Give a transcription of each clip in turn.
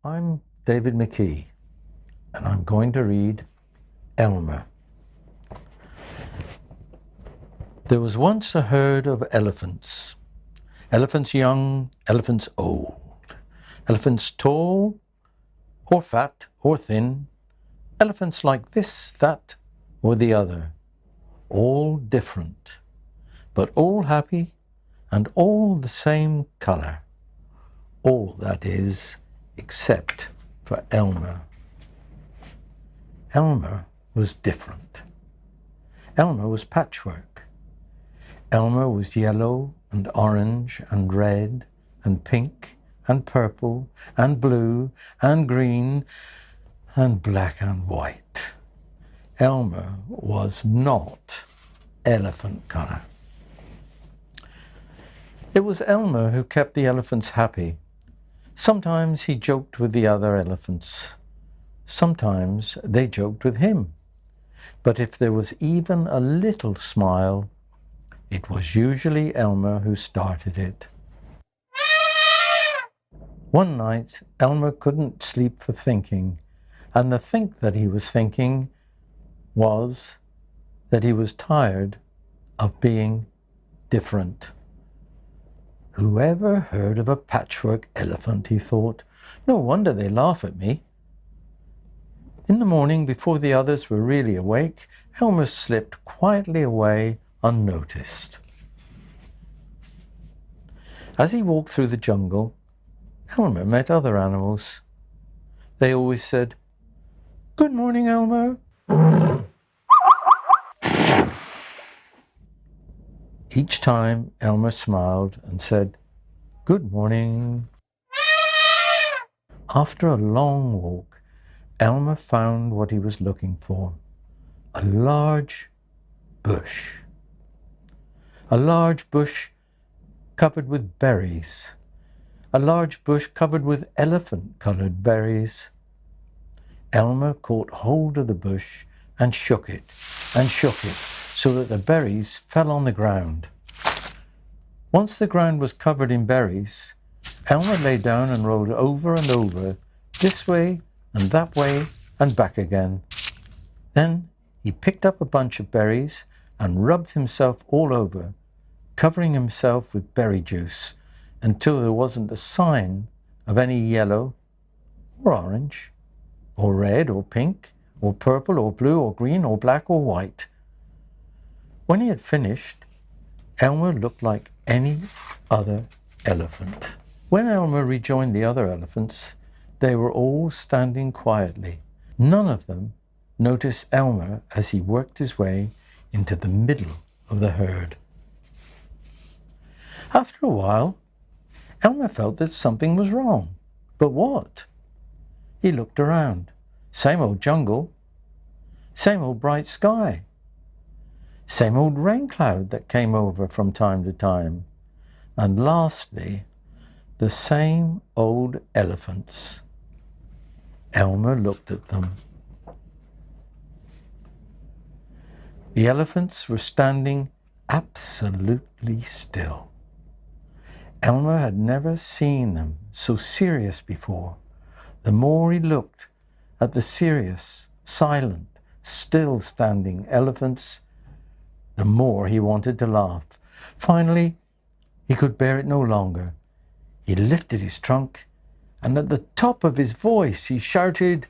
I'm David McKee, and I'm going to read Elmer. There was once a herd of elephants. Elephants young, elephants old. Elephants tall, or fat, or thin. Elephants like this, that, or the other. All different, but all happy and all the same color. All, that is, except for Elmer. Elmer was different. Elmer was patchwork. Elmer was yellow and orange and red and pink and purple and blue and green and black and white. Elmer was not elephant color. It was Elmer who kept the elephants happy. Sometimes he joked with the other elephants. Sometimes they joked with him. But if there was even a little smile, it was usually Elmer who started it. One night, Elmer couldn't sleep for thinking, and the think that he was thinking was that he was tired of being different. Whoever heard of a patchwork elephant, he thought. No wonder they laugh at me. In the morning, before the others were really awake, Elmer slipped quietly away unnoticed. As he walked through the jungle, Elmer met other animals. They always said, "Good morning, Elmer." Each time, Elmer smiled and said, "Good morning." After a long walk, Elmer found what he was looking for, a large bush. A large bush covered with berries. A large bush covered with elephant-colored berries. Elmer caught hold of the bush and shook it, so that the berries fell on the ground. Once the ground was covered in berries, Elmer lay down and rolled over and over, this way and that way and back again. Then he picked up a bunch of berries and rubbed himself all over, covering himself with berry juice until there wasn't a sign of any yellow or orange or red or pink or purple or blue or green or black or white. When he had finished, Elmer looked like any other elephant. When Elmer rejoined the other elephants, they were all standing quietly. None of them noticed Elmer as he worked his way into the middle of the herd. After a while, Elmer felt that something was wrong. But what? He looked around. Same old jungle. Same old bright sky. Same old rain cloud that came over from time to time. And lastly, the same old elephants. Elmer looked at them. The elephants were standing absolutely still. Elmer had never seen them so serious before. The more he looked at the serious, silent, still standing elephants, the more he wanted to laugh. Finally, he could bear it no longer. He lifted his trunk, and at the top of his voice he shouted,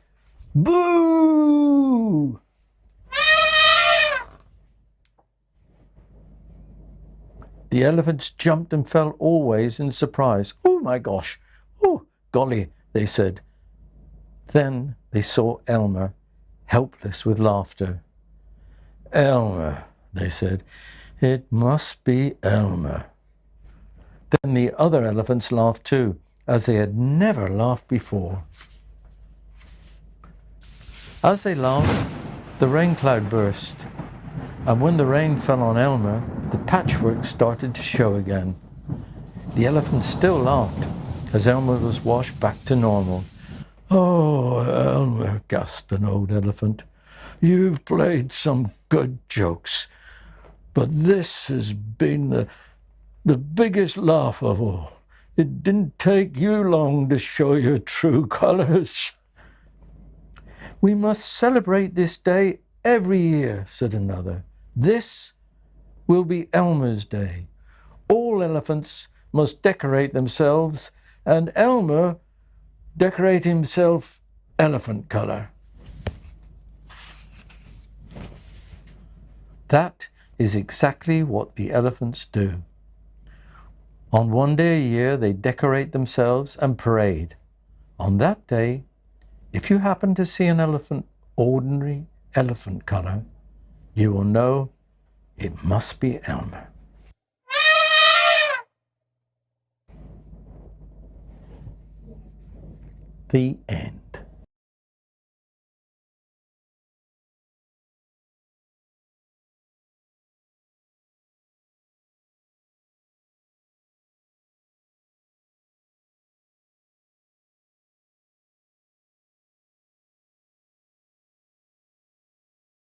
"Boo!" The elephants jumped and fell always in surprise. "Oh my gosh! Oh, golly," they said. Then they saw Elmer, helpless with laughter. "Elmer," they said. "It must be Elmer." Then the other elephants laughed too, as they had never laughed before. As they laughed, the rain cloud burst, and when the rain fell on Elmer, the patchwork started to show again. The elephants still laughed as Elmer was washed back to normal. "Oh, Elmer," gasped an old elephant, "you've played some good jokes, but this has been the biggest laugh of all. It didn't take you long to show your true colors. We must celebrate this day every year, said another. This will be Elmer's Day. All elephants must decorate themselves, and Elmer decorate himself elephant color. That is exactly what the elephants do. On one day a year, they decorate themselves and parade. On that day, if you happen to see an elephant, ordinary elephant color, you will know it must be Elmer. The end.